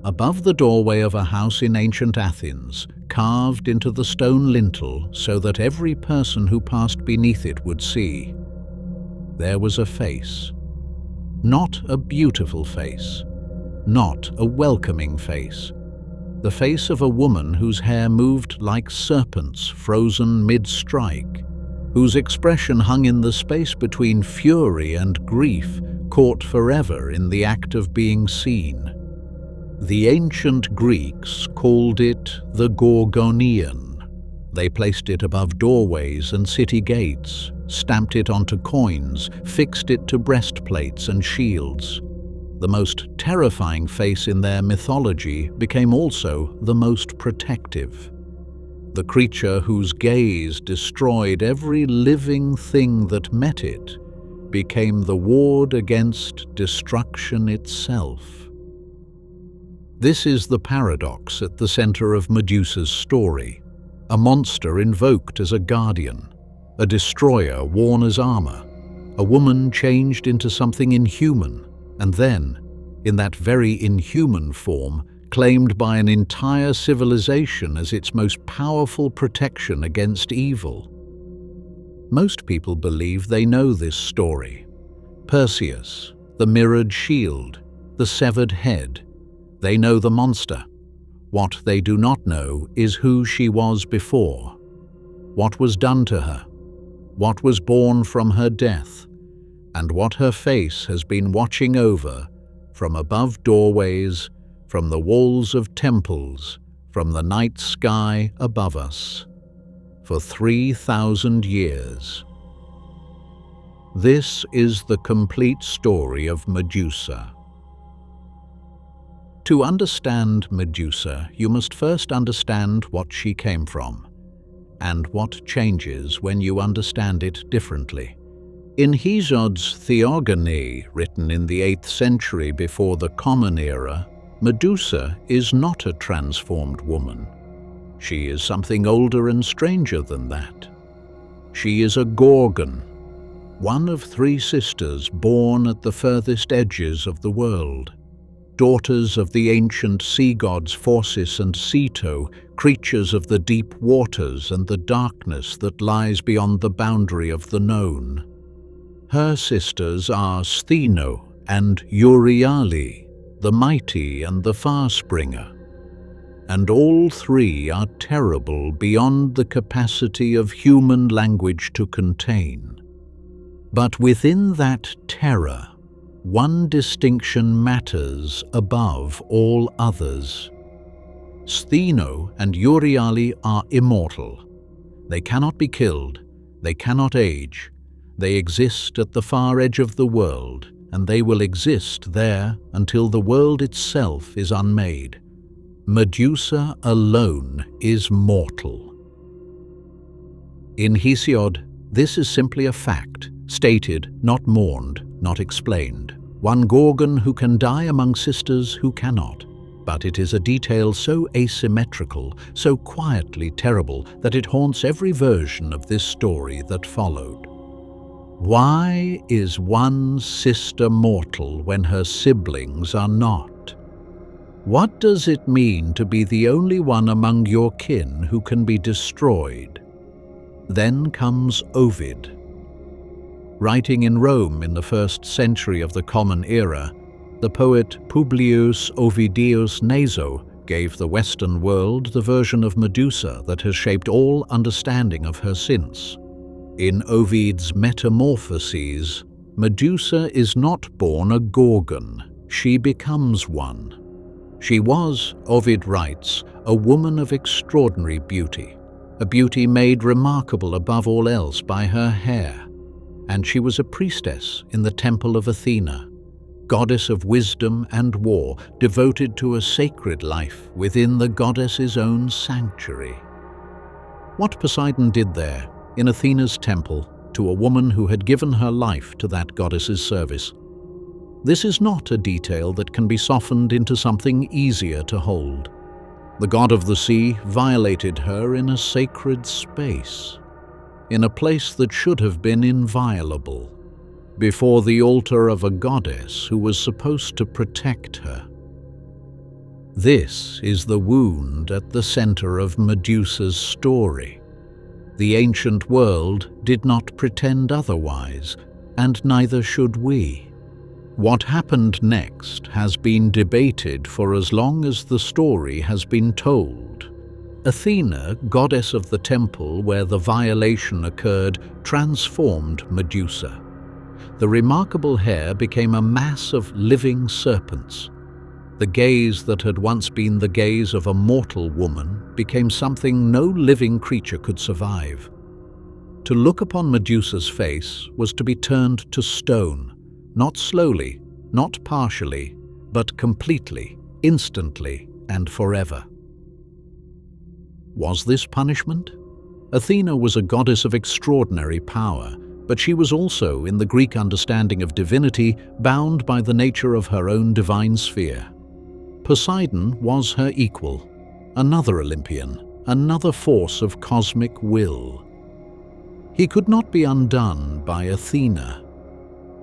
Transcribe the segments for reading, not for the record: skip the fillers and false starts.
above the doorway of a house in ancient Athens, carved into the stone lintel so that every person who passed beneath it would see. There was a face. Not a beautiful face, not a welcoming face. The face of a woman whose hair moved like serpents frozen mid-strike, whose expression hung in the space between fury and grief, caught forever in the act of being seen. The ancient Greeks called it the Gorgonian. They placed it above doorways and city gates, stamped it onto coins, fixed it to breastplates and shields. The most terrifying face in their mythology became also the most protective. The creature whose gaze destroyed every living thing that met it became the ward against destruction itself. This is the paradox at the center of Medusa's story. A monster invoked as a guardian, a destroyer worn as armor, a woman changed into something inhuman, and then, in that very inhuman form, claimed by an entire civilization as its most powerful protection against evil. Most people believe they know this story. Perseus, the mirrored shield, the severed head. They know the monster. What they do not know is who she was before, what was done to her, what was born from her death, and what her face has been watching over from above doorways, from the walls of temples, from the night sky above us, for 3,000 years. This is the complete story of Medusa. To understand Medusa, you must first understand what she came from, and what changes when you understand it differently. In Hesiod's Theogony, written in the 8th century before the Common Era, Medusa is not a transformed woman. She is something older and stranger than that. She is a Gorgon, one of 3 sisters born at the furthest edges of the world. Daughters of the ancient sea gods Phorcys and Ceto, creatures of the deep waters and the darkness that lies beyond the boundary of the known. Her sisters are Stheno and Euryale, the mighty and the far-springer. And all 3 are terrible beyond the capacity of human language to contain. But within that terror, one distinction matters above all others. Stheno and Euryale are immortal. They cannot be killed, they cannot age. They exist at the far edge of the world, and they will exist there until the world itself is unmade. Medusa alone is mortal. In Hesiod, this is simply a fact, stated, not mourned, not explained. One Gorgon who can die among sisters who cannot. But it is a detail so asymmetrical, so quietly terrible, that it haunts every version of this story that followed. Why is one sister mortal when her siblings are not? What does it mean to be the only one among your kin who can be destroyed? Then comes Ovid. Writing in Rome in the 1st century of the Common Era, the poet Publius Ovidius Naso gave the Western world the version of Medusa that has shaped all understanding of her since. In Ovid's Metamorphoses, Medusa is not born a Gorgon, she becomes one. She was, Ovid writes, a woman of extraordinary beauty, a beauty made remarkable above all else by her hair. And she was a priestess in the temple of Athena, goddess of wisdom and war, devoted to a sacred life within the goddess's own sanctuary. What Poseidon did there, in Athena's temple, to a woman who had given her life to that goddess's service. This is not a detail that can be softened into something easier to hold. The god of the sea violated her in a sacred space, in a place that should have been inviolable, before the altar of a goddess who was supposed to protect her. This is the wound at the center of Medusa's story. The ancient world did not pretend otherwise, and neither should we. What happened next has been debated for as long as the story has been told. Athena, goddess of the temple where the violation occurred, transformed Medusa. The remarkable hair became a mass of living serpents. The gaze that had once been the gaze of a mortal woman became something no living creature could survive. To look upon Medusa's face was to be turned to stone, not slowly, not partially, but completely, instantly, and forever. Was this punishment? Athena was a goddess of extraordinary power, but she was also, in the Greek understanding of divinity, bound by the nature of her own divine sphere. Poseidon was her equal, another Olympian, another force of cosmic will. He could not be undone by Athena.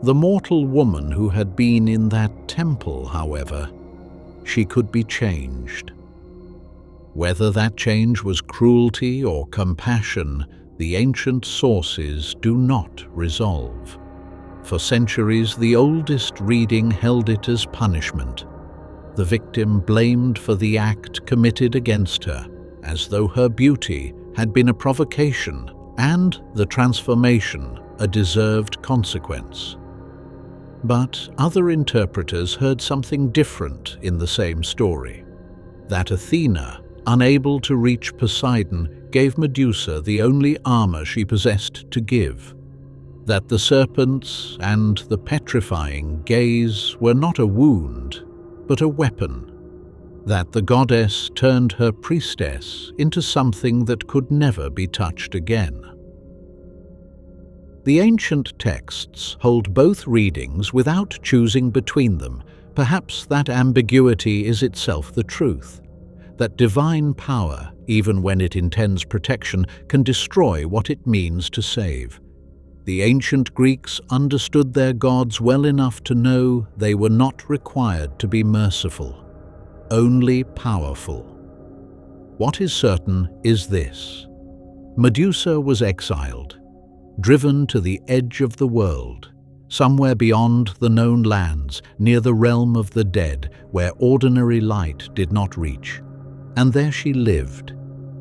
The mortal woman who had been in that temple, however, she could be changed. Whether that change was cruelty or compassion, the ancient sources do not resolve. For centuries, the oldest reading held it as punishment, the victim blamed for the act committed against her, as though her beauty had been a provocation and the transformation a deserved consequence. But other interpreters heard something different in the same story, that Athena, unable to reach Poseidon, gave Medusa the only armor she possessed to give, that the serpents and the petrifying gaze were not a wound, but a weapon, that the goddess turned her priestess into something that could never be touched again. The ancient texts hold both readings without choosing between them. Perhaps that ambiguity is itself the truth, that divine power, even when it intends protection, can destroy what it means to save. The ancient Greeks understood their gods well enough to know they were not required to be merciful, only powerful. What is certain is this: Medusa was exiled, driven to the edge of the world, somewhere beyond the known lands, near the realm of the dead, where ordinary light did not reach. And there she lived,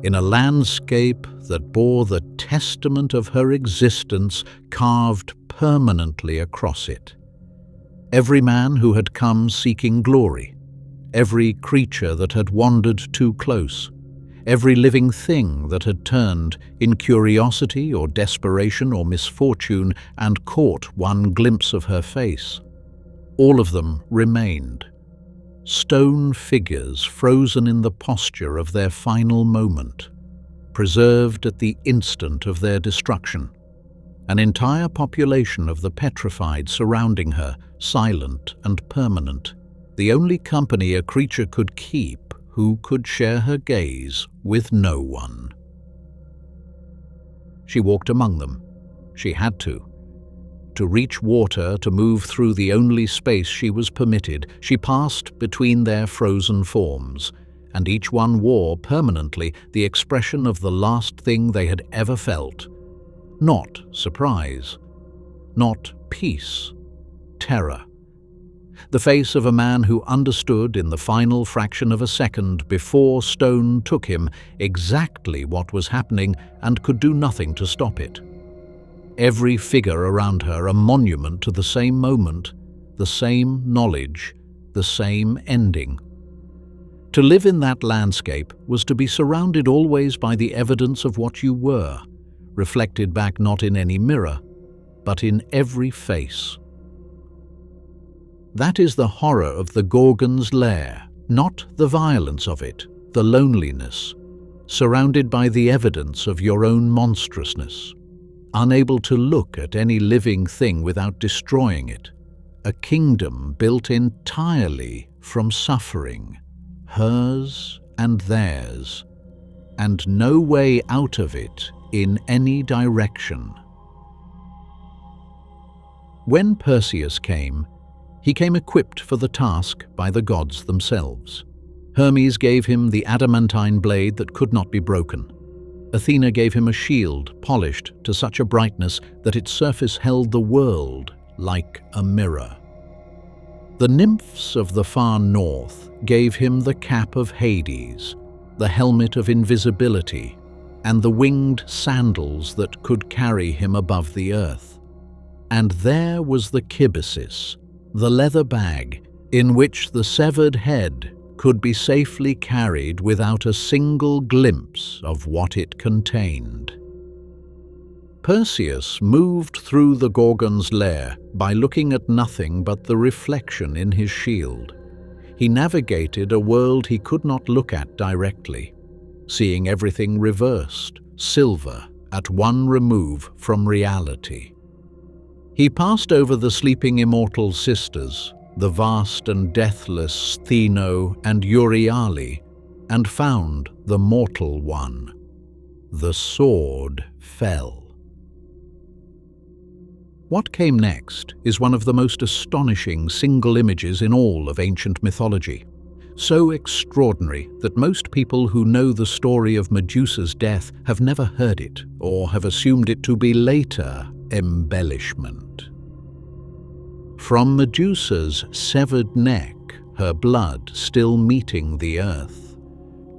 in a landscape that bore the testament of her existence carved permanently across it. Every man who had come seeking glory, every creature that had wandered too close, every living thing that had turned in curiosity or desperation or misfortune and caught one glimpse of her face, all of them remained. Stone figures frozen in the posture of their final moment, preserved at the instant of their destruction. An entire population of the petrified surrounding her, silent and permanent, the only company a creature could keep who could share her gaze with no one. She walked among them. She had to. To reach water, to move through the only space she was permitted, she passed between their frozen forms, and each one wore permanently the expression of the last thing they had ever felt. Not surprise, not peace, terror. The face of a man who understood in the final fraction of a second before stone took him exactly what was happening and could do nothing to stop it. Every figure around her a monument to the same moment, the same knowledge, the same ending. To live in that landscape was to be surrounded always by the evidence of what you were, reflected back not in any mirror, but in every face. That is the horror of the Gorgon's lair, not the violence of it, the loneliness, surrounded by the evidence of your own monstrousness. Unable to look at any living thing without destroying it, a kingdom built entirely from suffering, hers and theirs, and no way out of it in any direction. When Perseus came, he came equipped for the task by the gods themselves. Hermes gave him the adamantine blade that could not be broken. Athena gave him a shield polished to such a brightness that its surface held the world like a mirror. The nymphs of the far north gave him the cap of Hades, the helmet of invisibility, and the winged sandals that could carry him above the earth. And there was the kibisis, the leather bag in which the severed head could be safely carried without a single glimpse of what it contained. Perseus moved through the Gorgon's lair by looking at nothing but the reflection in his shield. He navigated a world he could not look at directly, seeing everything reversed, silver, at one remove from reality. He passed over the sleeping immortal sisters, the vast and deathless Stheno and Euryale, and found the mortal one. The sword fell. What came next is one of the most astonishing single images in all of ancient mythology. So extraordinary that most people who know the story of Medusa's death have never heard it or have assumed it to be later embellishment. From Medusa's severed neck, her blood still meeting the earth,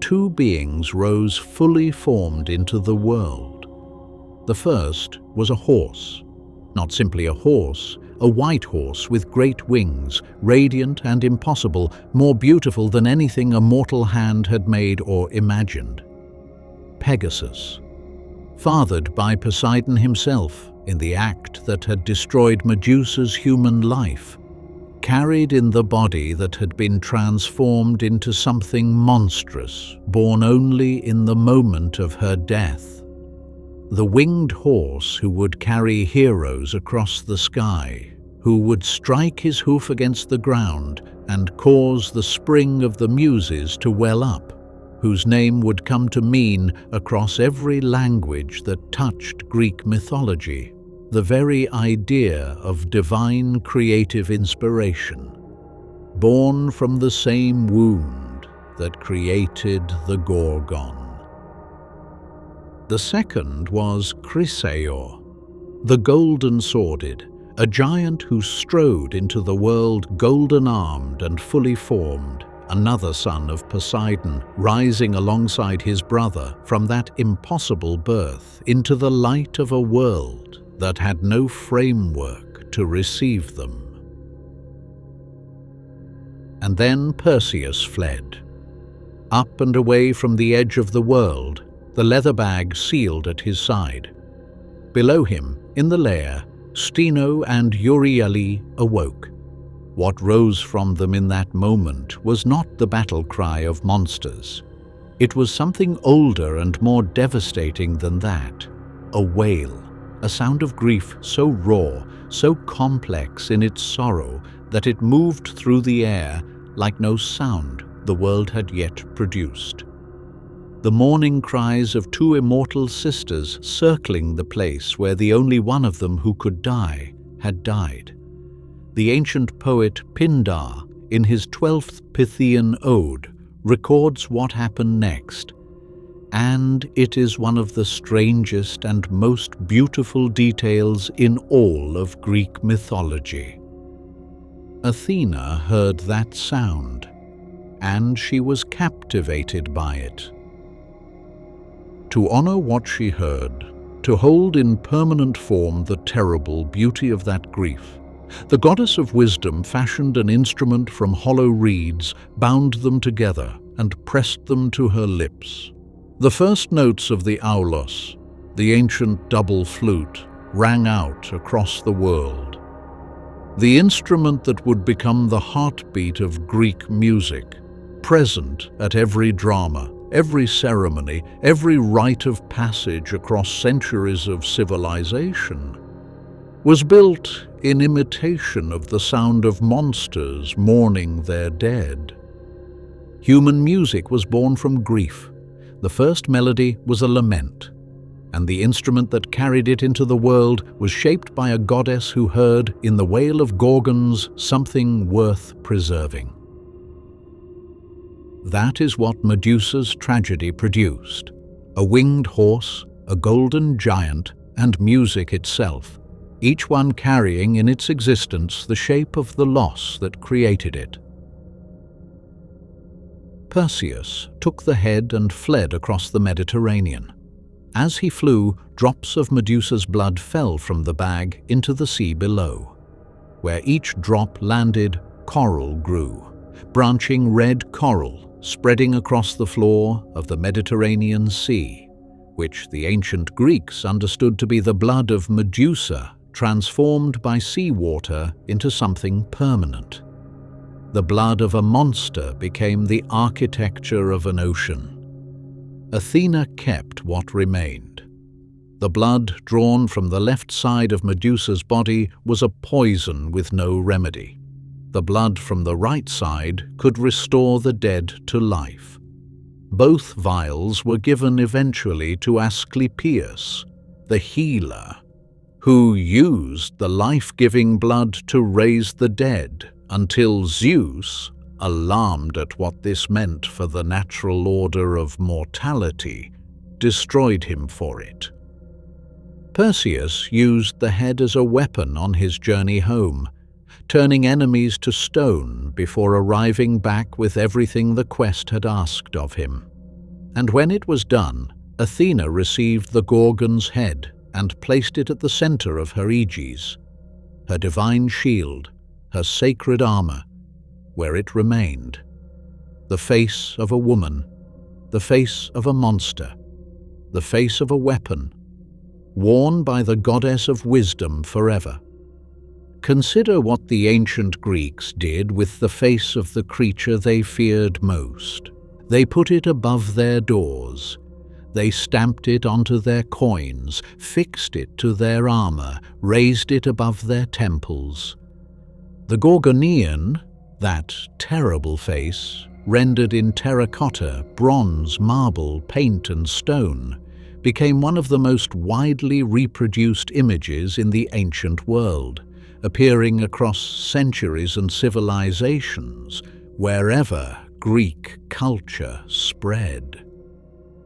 two beings rose fully formed into the world. The first was a horse. Not simply a horse, a white horse with great wings, radiant and impossible, more beautiful than anything a mortal hand had made or imagined. Pegasus, fathered by Poseidon himself in the act that had destroyed Medusa's human life, carried in the body that had been transformed into something monstrous, born only in the moment of her death. The winged horse who would carry heroes across the sky, who would strike his hoof against the ground and cause the spring of the muses to well up, whose name would come to mean across every language that touched Greek mythology, the very idea of divine creative inspiration, born from the same wound that created the Gorgon. The second was Chrysaor, the golden-sworded, a giant who strode into the world golden-armed and fully formed, another son of Poseidon, rising alongside his brother from that impossible birth into the light of a world that had no framework to receive them. And then Perseus fled, up and away from the edge of the world, the leather bag sealed at his side. Below him, in the lair, Stheno and Euryale awoke. What rose from them in that moment was not the battle cry of monsters. It was something older and more devastating than that. A wail, a sound of grief so raw, so complex in its sorrow that it moved through the air like no sound the world had yet produced. The mourning cries of two immortal sisters circling the place where the only one of them who could die had died. The ancient poet Pindar, in his 12th Pythian ode, records what happened next, and it is one of the strangest and most beautiful details in all of Greek mythology. Athena heard that sound, and she was captivated by it. To honor what she heard, to hold in permanent form the terrible beauty of that grief, the goddess of wisdom fashioned an instrument from hollow reeds, bound them together, and pressed them to her lips. The first notes of the aulos, the ancient double flute, rang out across the world. The instrument that would become the heartbeat of Greek music, present at every drama, every ceremony, every rite of passage across centuries of civilization, was built in imitation of the sound of monsters mourning their dead. Human music was born from grief. The first melody was a lament, and the instrument that carried it into the world was shaped by a goddess who heard in the wail of Gorgons something worth preserving. That is what Medusa's tragedy produced: a winged horse, a golden giant, and music itself, each one carrying in its existence the shape of the loss that created it. Perseus took the head and fled across the Mediterranean. As he flew, drops of Medusa's blood fell from the bag into the sea below. Where each drop landed, coral grew, branching red coral spreading across the floor of the Mediterranean Sea, which the ancient Greeks understood to be the blood of Medusa transformed by seawater into something permanent. The blood of a monster became the architecture of an ocean. Athena kept what remained. The blood drawn from the left side of Medusa's body was a poison with no remedy. The blood from the right side could restore the dead to life. Both vials were given eventually to Asclepius, the healer, who used the life-giving blood to raise the dead until Zeus, alarmed at what this meant for the natural order of mortality, destroyed him for it. Perseus used the head as a weapon on his journey home, turning enemies to stone before arriving back with everything the quest had asked of him. And when it was done, Athena received the Gorgon's head and placed it at the center of her aegis, her divine shield, her sacred armor, where it remained. The face of a woman, the face of a monster, the face of a weapon, worn by the goddess of wisdom forever. Consider what the ancient Greeks did with the face of the creature they feared most. They put it above their doors. They stamped it onto their coins, fixed it to their armor, raised it above their temples. The Gorgonian, that terrible face, rendered in terracotta, bronze, marble, paint and stone, became one of the most widely reproduced images in the ancient world, appearing across centuries and civilizations wherever Greek culture spread.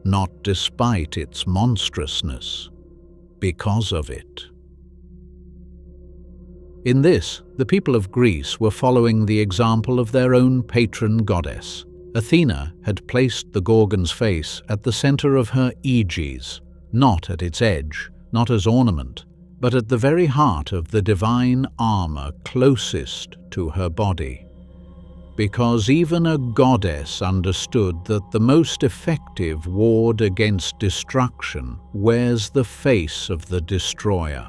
Not despite its monstrousness, because of it. In this, the people of Greece were following the example of their own patron goddess. Athena had placed the Gorgon's face at the center of her aegis, not at its edge, not as ornament, but at the very heart of the divine armor closest to her body. Because even a goddess understood that the most effective ward against destruction wears the face of the destroyer.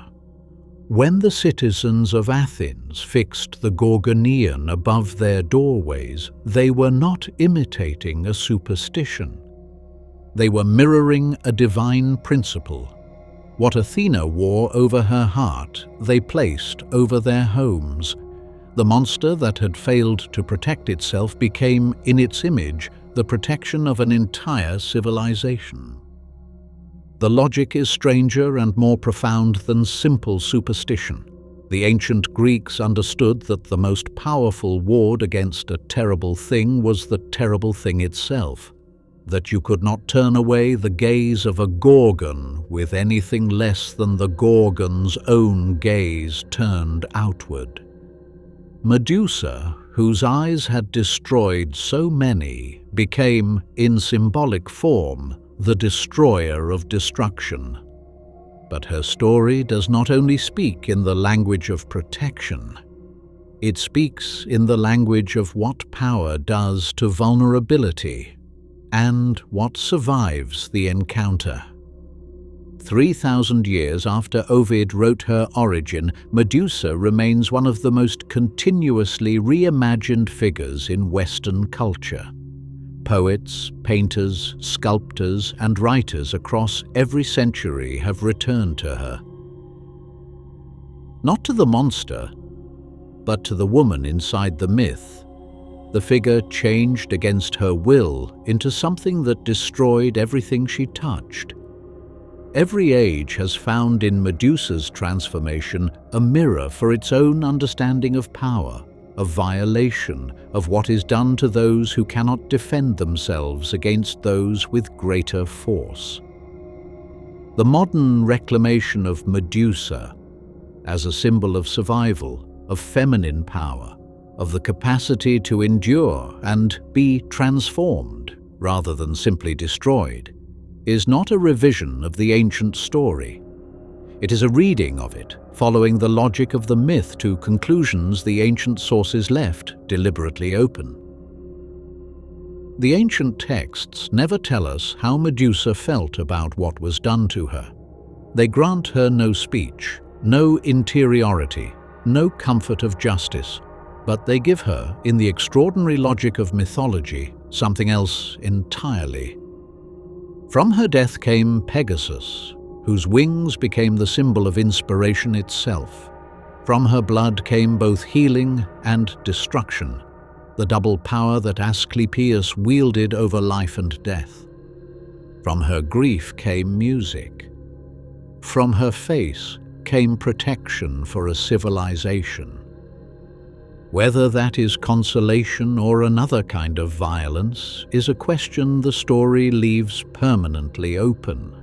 When the citizens of Athens fixed the Gorgonian above their doorways, they were not imitating a superstition. They were mirroring a divine principle. What Athena wore over her heart, they placed over their homes. The monster that had failed to protect itself became, in its image, the protection of an entire civilization. The logic is stranger and more profound than simple superstition. The ancient Greeks understood that the most powerful ward against a terrible thing was the terrible thing itself, that you could not turn away the gaze of a Gorgon with anything less than the Gorgon's own gaze turned outward. Medusa, whose eyes had destroyed so many, became, in symbolic form, the destroyer of destruction. But her story does not only speak in the language of protection. It speaks in the language of what power does to vulnerability and what survives the encounter. 3,000 years after Ovid wrote her origin, Medusa remains one of the most continuously reimagined figures in Western culture. Poets, painters, sculptors, and writers across every century have returned to her. Not to the monster, but to the woman inside the myth. The figure changed against her will into something that destroyed everything she touched. Every age has found in Medusa's transformation a mirror for its own understanding of power, a violation of what is done to those who cannot defend themselves against those with greater force. The modern reclamation of Medusa as a symbol of survival, of feminine power, of the capacity to endure and be transformed rather than simply destroyed, is not a revision of the ancient story. It is a reading of it, following the logic of the myth to conclusions the ancient sources left deliberately open. The ancient texts never tell us how Medusa felt about what was done to her. They grant her no speech, no interiority, no comfort of justice, but they give her, in the extraordinary logic of mythology, something else entirely. From her death came Pegasus, whose wings became the symbol of inspiration itself. From her blood came both healing and destruction, the double power that Asclepius wielded over life and death. From her grief came music. From her face came protection for a civilization. Whether that is consolation or another kind of violence is a question the story leaves permanently open.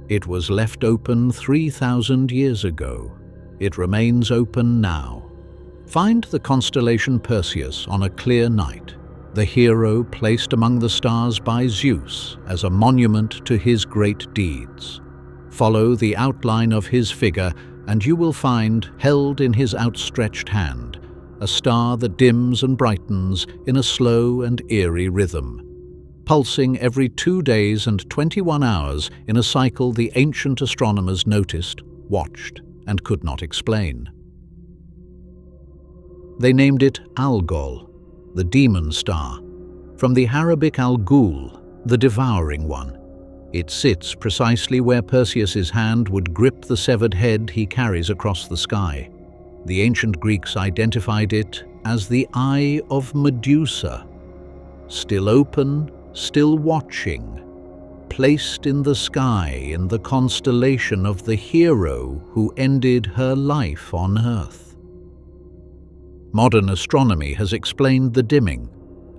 It was left open 3,000 years ago. It remains open now. Find the constellation Perseus on a clear night, the hero placed among the stars by Zeus as a monument to his great deeds. Follow the outline of his figure and you will find, held in his outstretched hand, a star that dims and brightens in a slow and eerie rhythm, pulsing every 2 days and 21 hours in a cycle the ancient astronomers noticed, watched, and could not explain. They named it Algol, the demon star, from the Arabic Al-Ghul, the devouring one. It sits precisely where Perseus's hand would grip the severed head he carries across the sky. The ancient Greeks identified it as the Eye of Medusa, still open, still watching, placed in the sky in the constellation of the hero who ended her life on Earth. Modern astronomy has explained the dimming.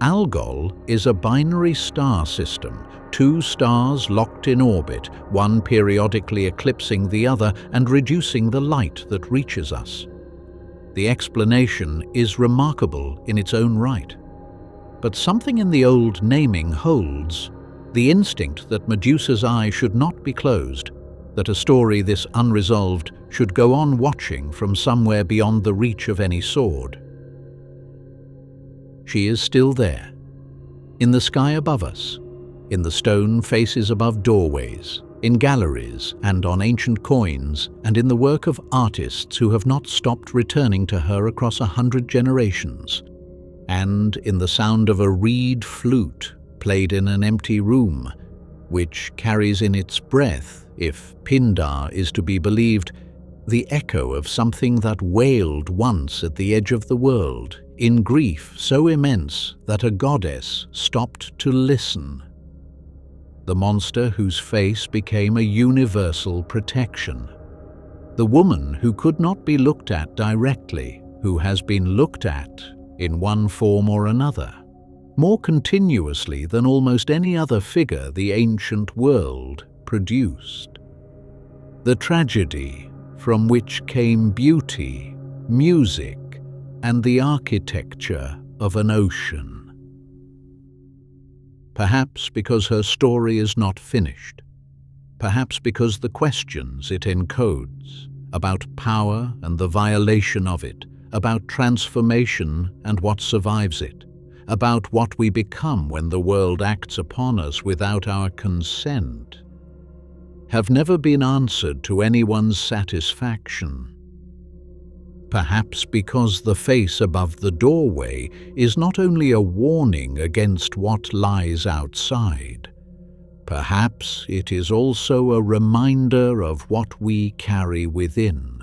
Algol is a binary star system, 2 stars locked in orbit, one periodically eclipsing the other and reducing the light that reaches us. The explanation is remarkable in its own right. But something in the old naming holds. The instinct that Medusa's eye should not be closed, that a story this unresolved should go on watching from somewhere beyond the reach of any sword. She is still there, in the sky above us, in the stone faces above doorways, in galleries and on ancient coins, and in the work of artists who have not stopped returning to her across 100 generations, and in the sound of a reed flute played in an empty room, which carries in its breath, if Pindar is to be believed, the echo of something that wailed once at the edge of the world, in grief so immense that a goddess stopped to listen. The monster whose face became a universal protection. The woman who could not be looked at directly, who has been looked at in one form or another, more continuously than almost any other figure the ancient world produced. The tragedy from which came beauty, music, and the architecture of an ocean. Perhaps because her story is not finished. Perhaps because the questions it encodes about power and the violation of it, about transformation and what survives it, about what we become when the world acts upon us without our consent, have never been answered to anyone's satisfaction. Perhaps because the face above the doorway is not only a warning against what lies outside, perhaps it is also a reminder of what we carry within.